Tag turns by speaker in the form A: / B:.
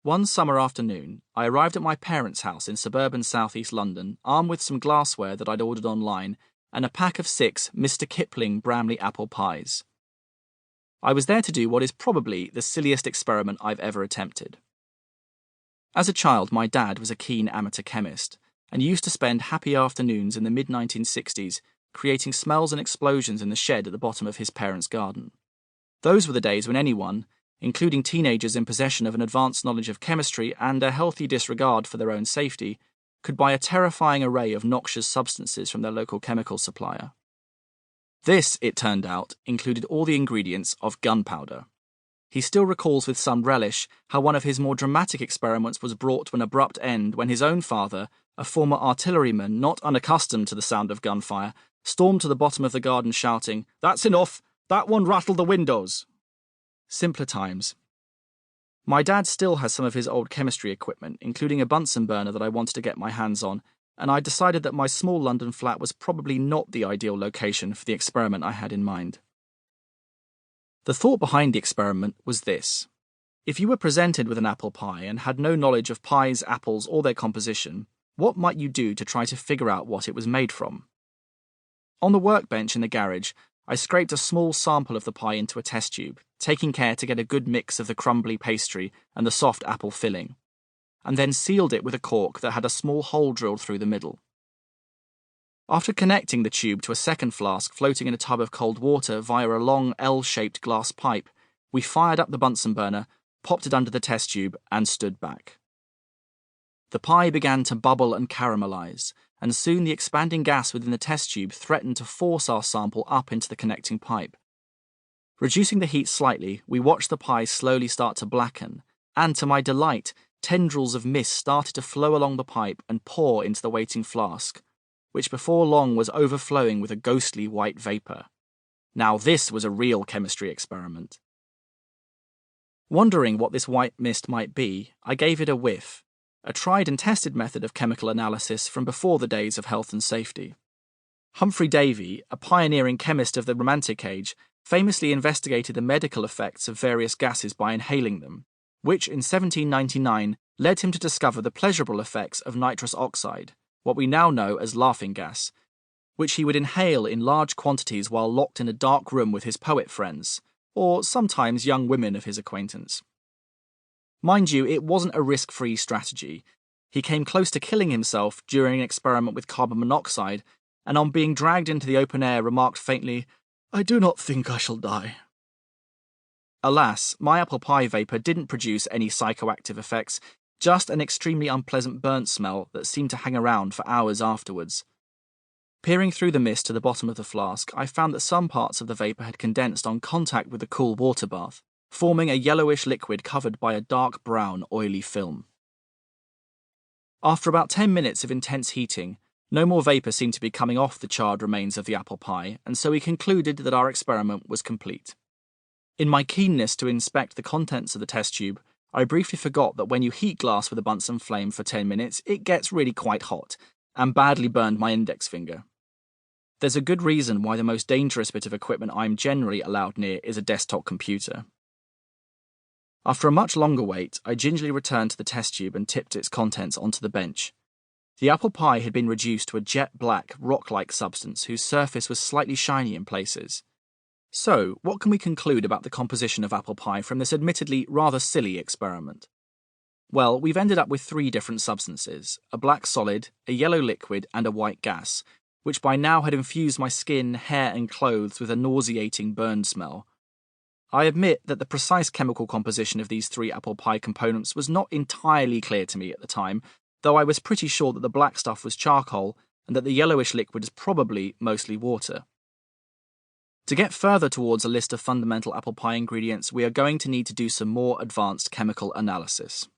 A: One summer afternoon, I arrived at my parents' house in suburban southeast London, armed with some glassware that I'd ordered online and a pack of 6 Mr. Kipling Bramley apple pies. I was there to do what is probably the silliest experiment I've ever attempted. As a child, my dad was a keen amateur chemist and used to spend happy afternoons in the mid-1960s creating smells and explosions in the shed at the bottom of his parents' garden. Those were the days when anyone, including teenagers in possession of an advanced knowledge of chemistry and a healthy disregard for their own safety, could buy a terrifying array of noxious substances from their local chemical supplier. This, it turned out, included all the ingredients of gunpowder. He still recalls with some relish how one of his more dramatic experiments was brought to an abrupt end when his own father, a former artilleryman not unaccustomed to the sound of gunfire, stormed to the bottom of the garden shouting, "That's enough! That one rattled the windows!" Simpler times. My dad still has some of his old chemistry equipment, including a Bunsen burner that I wanted to get my hands on, and I decided that my small London flat was probably not the ideal location for the experiment I had in mind. The thought behind the experiment was this. If you were presented with an apple pie and had no knowledge of pies, apples, or their composition, what might you do to try to figure out what it was made from? On the workbench in the garage, I scraped a small sample of the pie into a test tube, taking care to get a good mix of the crumbly pastry and the soft apple filling, and then sealed it with a cork that had a small hole drilled through the middle. After connecting the tube to a second flask floating in a tub of cold water via a long L-shaped glass pipe, we fired up the Bunsen burner, popped it under the test tube, and stood back. The pie began to bubble and caramelize, and soon the expanding gas within the test tube threatened to force our sample up into the connecting pipe. Reducing the heat slightly, we watched the pie slowly start to blacken, and to my delight, tendrils of mist started to flow along the pipe and pour into the waiting flask, which before long was overflowing with a ghostly white vapour. Now this was a real chemistry experiment. Wondering what this white mist might be, I gave it a whiff, a tried and tested method of chemical analysis from before the days of health and safety. Humphrey Davy, a pioneering chemist of the Romantic Age, famously investigated the medical effects of various gases by inhaling them, which in 1799 led him to discover the pleasurable effects of nitrous oxide, what we now know as laughing gas, which he would inhale in large quantities while locked in a dark room with his poet friends, or sometimes young women of his acquaintance. Mind you, it wasn't a risk-free strategy. He came close to killing himself during an experiment with carbon monoxide, and on being dragged into the open air remarked faintly, "I do not think I shall die." Alas, my apple pie vapour didn't produce any psychoactive effects, just an extremely unpleasant burnt smell that seemed to hang around for hours afterwards. Peering through the mist to the bottom of the flask, I found that some parts of the vapour had condensed on contact with the cool water bath, forming a yellowish liquid covered by a dark brown, oily film. After about 10 minutes of intense heating, no more vapour seemed to be coming off the charred remains of the apple pie, and so we concluded that our experiment was complete. In my keenness to inspect the contents of the test tube, I briefly forgot that when you heat glass with a Bunsen flame for 10 minutes, it gets really quite hot, and badly burned my index finger. There's a good reason why the most dangerous bit of equipment I'm generally allowed near is a desktop computer. After a much longer wait, I gingerly returned to the test tube and tipped its contents onto the bench. The apple pie had been reduced to a jet-black, rock-like substance whose surface was slightly shiny in places. So, what can we conclude about the composition of apple pie from this admittedly rather silly experiment? Well, we've ended up with 3 different substances, a black solid, a yellow liquid, and a white gas, which by now had infused my skin, hair, and clothes with a nauseating burn smell. I admit that the precise chemical composition of these 3 apple pie components was not entirely clear to me at the time, though I was pretty sure that the black stuff was charcoal and that the yellowish liquid is probably mostly water. To get further towards a list of fundamental apple pie ingredients, we are going to need to do some more advanced chemical analysis.